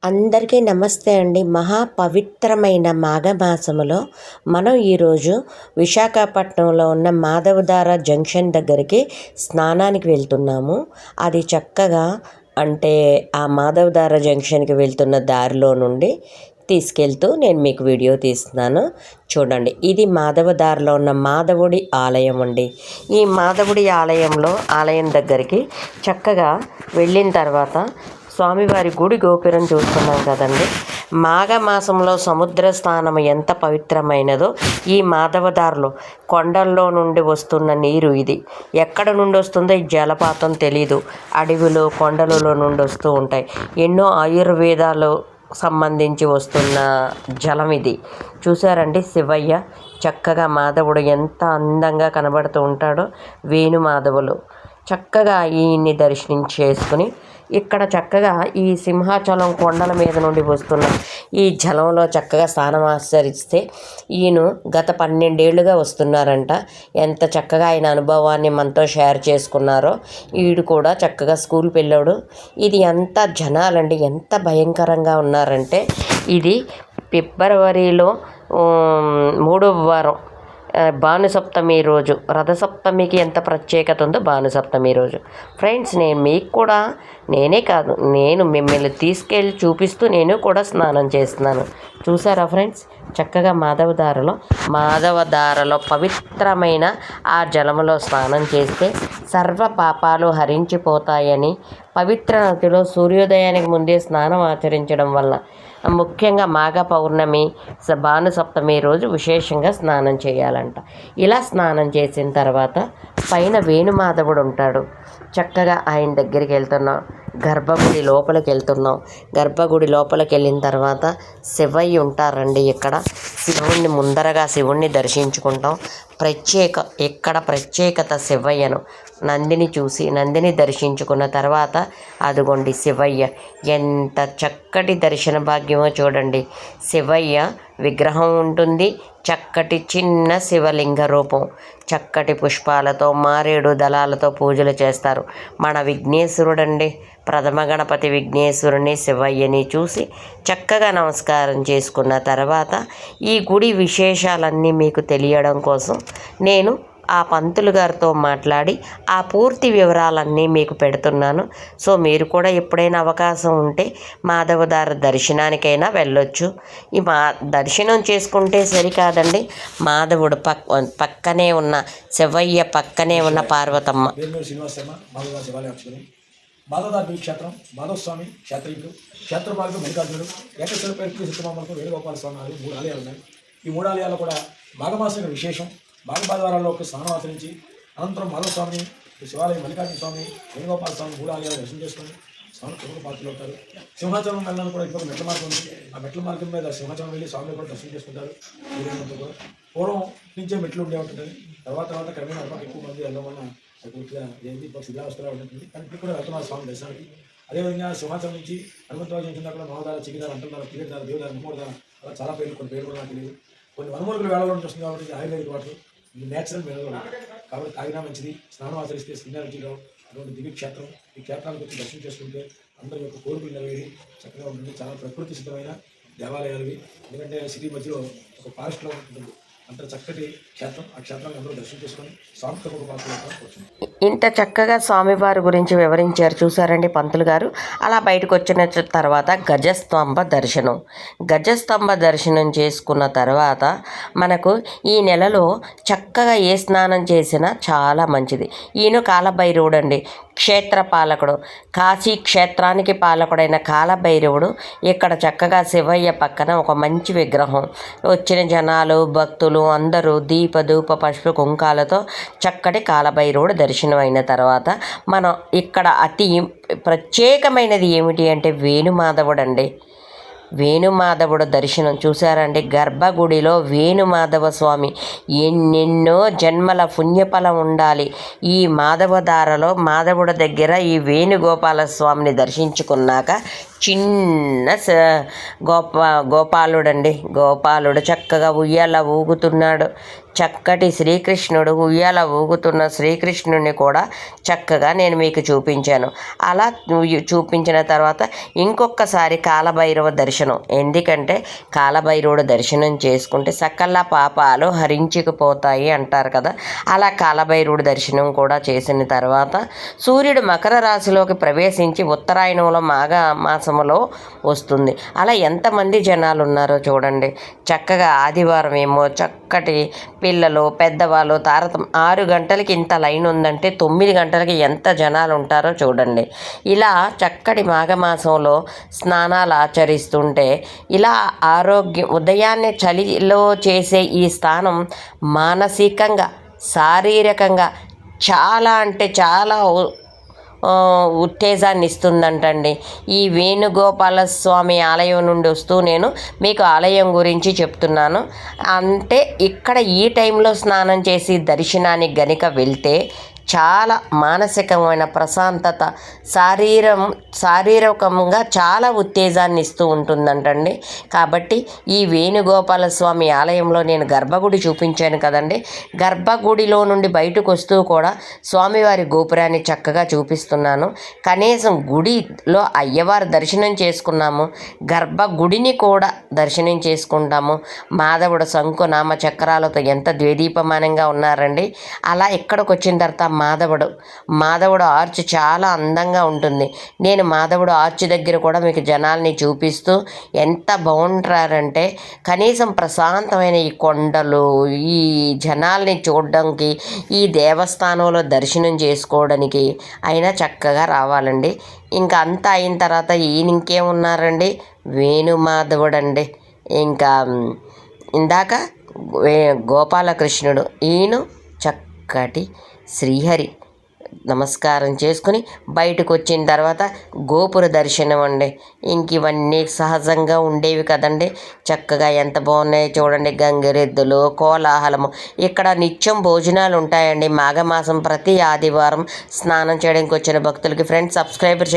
అందరికీ నమస్తే అండి. మహా పవిత్రమైన మాఘమాసములో మనం ఈరోజు విశాఖపట్నంలో ఉన్న మాధవధార జంక్షన్ దగ్గరికి స్నానానికి వెళ్తున్నాము. అది చక్కగా ఆ మాధవధార జంక్షన్కి వెళ్తున్న దారిలో నుండి తీసుకెళ్తూ నేను మీకు వీడియో తీస్తున్నాను. చూడండి, ఇది మాధవధారలో ఉన్న మాధవుడి ఆలయం అండి. ఈ మాధవుడి ఆలయం దగ్గరికి చక్కగా వెళ్ళిన తర్వాత స్వామివారి గుడి గోపురం చూస్తున్నాం కదండి. మాఘమాసంలో సముద్ర స్నానం ఎంత పవిత్రమైనదో ఈ మాధవధారలో కొండల్లో నుండి వస్తున్న నీరు ఇది. ఎక్కడ నుండి వస్తుందో ఈ జలపాతం తెలీదు. అడవిలో కొండలలో నుండి వస్తూ ఉంటాయి. ఎన్నో ఆయుర్వేదాలు సంబంధించి వస్తున్న జలం ఇది. చూసారండి, శివయ్య చక్కగా మాధవుడు ఎంత అందంగా కనబడుతూ ఉంటాడో. వేణుమాధవులు చక్కగా ఈయన్ని దర్శించేసుకుని ఇక్కడ చక్కగా ఈ సింహాచలం కొండల మీద నుండి వస్తున్న ఈ జలంలో చక్కగా స్నానం ఆచరిస్తే ఈయన గత 12 ఏళ్ళుగా వస్తున్నారంట. ఎంత చక్కగా ఆయన అనుభవాన్ని మనతో షేర్ చేసుకున్నారో. ఈడు కూడా చక్కగా స్కూల్కి వెళ్ళాడు. ఇది ఎంత జనాలండి, ఎంత భయంకరంగా ఉన్నారంటే ఇది ఫిబ్రవరిలో 3వ వారం భానుసప్తమి రోజు. రథసప్తమికి ఎంత ప్రత్యేకత ఉందో భానుసప్తమి రోజు. ఫ్రెండ్స్, నేనే కాదు, నేను మిమ్మల్ని తీసుకెళ్ళి చూపిస్తూ నేను కూడా స్నానం చేస్తున్నాను. చూసారా ఫ్రెండ్స్, చక్కగా మాధవధారలో పవిత్రమైన ఆ జలములో స్నానం చేస్తే సర్వ పాపాలు హరించిపోతాయని, పవిత్ర నదిలో సూర్యోదయానికి ముందే స్నానం ఆచరించడం వల్ల ముఖ్యంగా మాఘ పౌర్ణమి భానుసప్తమి రోజు విశేషంగా స్నానం చేయాలంట. ఇలా స్నానం చేసిన తర్వాత పైన వేణుమాధవుడు ఉంటాడు. చక్కగా ఆయన దగ్గరికి వెళ్తున్నాం. గర్భగుడి లోపలికి వెళ్ళిన తర్వాత శివయ్య ఉంటారండి. ఇక్కడ శివుణ్ణి దర్శించుకుంటాం. ఇక్కడ ప్రత్యేకత శివయ్యను నందిని దర్శించుకున్న తర్వాత అదిగోండి శివయ్య. ఎంత చక్కటి దర్శన భాగ్యమో చూడండి. శివయ్య విగ్రహం ఉంటుంది. చక్కటి చిన్న శివలింగ రూపం. చక్కటి పుష్పాలతో మారేడు దళాలతో పూజలు చేస్తారు. మన విఘ్నేశ్వరుడండి, ప్రథమ గణపతి విఘ్నేశ్వరుని శివయ్యని చూసి చక్కగా నమస్కారం చేసుకున్న తర్వాత ఈ గుడి విశేషాలన్నీ మీకు తెలియడం కోసం నేను ఆ పంతులు గారితో మాట్లాడి ఆ పూర్తి వివరాలన్నీ మీకు పెడుతున్నాను. సో మీరు కూడా ఎప్పుడైనా అవకాశం ఉంటే మాధవధార దర్శనానికైనా వెళ్ళొచ్చు. దర్శనం చేసుకుంటే సరికాదండి, మాధవుడు పక్కనే ఉన్న శివయ్య పక్కనే ఉన్న పార్వతమ్మ. మాధవధార క్షేత్రం, మాధవస్వామి క్షేత్రీయుడు, క్షేత్రపాలకుడు మల్లికార్జునుడు, ఏకశిల పేరు శ్రీమామలకు వేణుగోపాల స్వామి 3 ఆలయాలు ఉన్నాయి. ఈ 3 ఆలయాలు కూడా మాఘమాసం విశేషం. మాఘమాధవారాల్లోకి స్నానం ఆచరించి అనంతరం మాధవస్వామిని, శివాలయం మల్లికార్జున స్వామి, వేణుగోపాల స్వామి 3 ఆలయాలు దర్శనం చేసుకొని స్వామి ప్రముఖ పాత్రలు అవుతారు. సింహాచలం వెళ్ళడానికి కూడా ఇప్పుడు మెట్ల మార్గం ఉంది. ఆ మెట్ల మార్గం మీద సింహాచలం వెళ్ళి స్వామిని కూడా దర్శనం చేసుకుంటారు. కూడా పూర్వం నుంచే మెట్లు ఉండే ఉంటుంది. తర్వాత క్రమేణా ఎక్కువ మంది వెళ్ళడం వల్ల పూర్తిగా ఏంటి ఇప్పుడు శిథిలావస్థలో ఉంటుంది. కానీ ఇప్పుడు కూడా వెళ్తున్నారు స్వామి దర్శనానికి. అదేవిధంగా సింహాచలం నుంచి హనుమంతరాజు జంక్షన్ కూడా మామదార, చిగిదార, అంటున్నారు, టికెట్దార, దేవదార, నిమ్మదార, అలా చాలా కొన్ని పేర్లు కూడా నాకు తెలియదు. కొన్ని వనమూలికలు వేళలో నుంచి వస్తుంది కాబట్టి ఆయుర్వేదిక వాటర్, ఇది నేచురల్ మినరల్ కాబట్టి తాగినా మంచిది. స్నానం ఆచరిస్తే స్కిన్ ఎనర్జీలో అటువంటి దివ్య క్షేత్రం. ఈ క్షేత్రానికి వచ్చి దర్శనం చేసుకుంటే అందరి యొక్క కోరికలు నెరవేరి చక్కగా ఉంటుంది. చాలా ప్రకృతి సిద్ధమైన దేవాలయాలు ఇవి. ఎందుకంటే సిటీ మధ్యలో ఒక ఫారెస్ట్లో ఉంటుంది. అంత చక్కటి క్షేత్రం. ఆ క్షేత్రాన్ని అందరూ దర్శనం చేసుకొని సాంస్కృతిక పాత్రలు కూర్చుంది. ఇంత చక్కగా స్వామివారి గురించి వివరించారు చూసారండి పంతులు గారు. అలా బయటకు వచ్చిన తర్వాత గజస్తంభ దర్శనం చేసుకున్న తర్వాత మనకు ఈ నెలలో చక్కగా ఏ స్నానం చేసినా చాలా మంచిది. ఈయన కాలభైరవుడు అండి, క్షేత్రపాలకుడు. కాశీ క్షేత్రానికి పాలకుడైన కాలభైరవుడు ఇక్కడ చక్కగా శివయ్య పక్కన ఒక మంచి విగ్రహం. వచ్చిన జనాలు, భక్తులు అందరూ దీపధూప పసుపు కుంకాలతో చక్కటి కాలభైరవుడు దర్శనం అయిన తర్వాత మనం ఇక్కడ అతి ప్రత్యేకమైనది ఏమిటి అంటే వేణుమాధవుడు అండి. వేణుమాధవుడు దర్శనం చూశారండి. గర్భగుడిలో వేణుమాధవ స్వామి. ఎన్నెన్నో జన్మల పుణ్యఫలం ఉండాలి ఈ మాధవధారలో. మాధవుడి దగ్గర ఈ వేణుగోపాల స్వామిని దర్శించుకున్నాక చిన్న గోపాలుడండి. గోపాలుడు చక్కగా ఉయ్యాల ఊగుతున్నాడు. చక్కటి శ్రీకృష్ణుడు ఉయ్యాల ఊగుతున్న శ్రీకృష్ణుడిని కూడా చక్కగా నేను మీకు చూపించాను. అలా చూపించిన తర్వాత ఇంకొకసారి కాలభైరవ దర్శనం, ఎందుకంటే కాలభైరవుడు దర్శనం చేసుకుంటే సకల పాపాలు హరించుకుపోతాయి అంటారు కదా. అలా కాలభైరవుడు దర్శనం కూడా చేసిన తర్వాత సూర్యుడు మకర రాశిలోకి ప్రవేశించి ఉత్తరాయణంలో మాఘ మాసంలో వస్తుంది. అలా ఎంతమంది జనాలు ఉన్నారో చూడండి. చక్కగా ఆదివారం ఏమో చక్కటి పిల్లలు పెద్దవాళ్ళు 6 గంటలకి ఇంత లైన్ ఉందంటే 9 గంటలకి ఎంత జనాలు ఉంటారో చూడండి. ఇలా చక్కటి మాఘమాసంలో స్నానాలు ఆచరిస్తుంటే ఇలా ఉదయాన్నే చలిలో చేసే ఈ స్నానం మానసికంగా శారీరకంగా చాలా అంటే చాలా ఉత్తేజాన్ని ఇస్తుందంటండి. ఈ వేణుగోపాల స్వామి ఆలయం నుండి వస్తూ నేను మీకు ఆలయం గురించి చెప్తున్నాను. అంటే ఇక్కడ ఈ టైంలో స్నానం చేసి దర్శనానికి గనుక వెళ్తే చాలా మానసికమైన ప్రశాంతత, శారీరకంగా చాలా ఉత్తేజాన్ని ఇస్తూ ఉంటుందంటండి. కాబట్టి ఈ వేణుగోపాల స్వామి ఆలయంలో నేను గర్భగుడి చూపించాను కదండి. గర్భగుడిలో నుండి బయటకు వస్తూ కూడా స్వామివారి గోపురాన్ని చక్కగా చూపిస్తున్నాను. కనీసం గుడిలో అయ్యవారి దర్శనం చేసుకున్నాము, గర్భగుడిని కూడా దర్శనం చేసుకుంటాము. మాధవుడు శంకు నామ చక్రాలతో ఎంత ద్వేదీపమానంగా ఉన్నారండి. అలా ఇక్కడికి వచ్చిన తర్వాత మాధవుడు ఆర్చ్ చాలా అందంగా ఉంటుంది. నేను మాధవుడు ఆర్చ్ దగ్గర కూడా మీకు జనాల్ని చూపిస్తూ ఎంత బాగుంటారంటే కనీసం ప్రశాంతమైన ఈ కొండలు, ఈ జనాల్ని చూడడానికి, ఈ దేవస్థానంలో దర్శనం చేసుకోవడానికి అయినా చక్కగా రావాలండి. ఇంకా అంతా అయిన తర్వాత ఈయన ఇంకేమున్నారండి, వేణుమాధవుడు అండి. ఇంకా ఇందాక గోపాలకృష్ణుడు, ఈయన చక్కటి శ్రీహరి. నమస్కారం చేసుకుని బయటకు వచ్చిన తర్వాత గోపుర దర్శనం అండి. ఇంక ఇవన్నీ సహజంగా ఉండేవి కదండి. చక్కగా ఎంత బాగున్నాయో చూడండి. గంగిరెద్దులు, కోలాహలము. ఇక్కడ నిత్యం భోజనాలు ఉంటాయండి. మాఘమాసం ప్రతి ఆదివారం స్నానం చేయడానికి వచ్చిన భక్తులకి. Friends, subscriber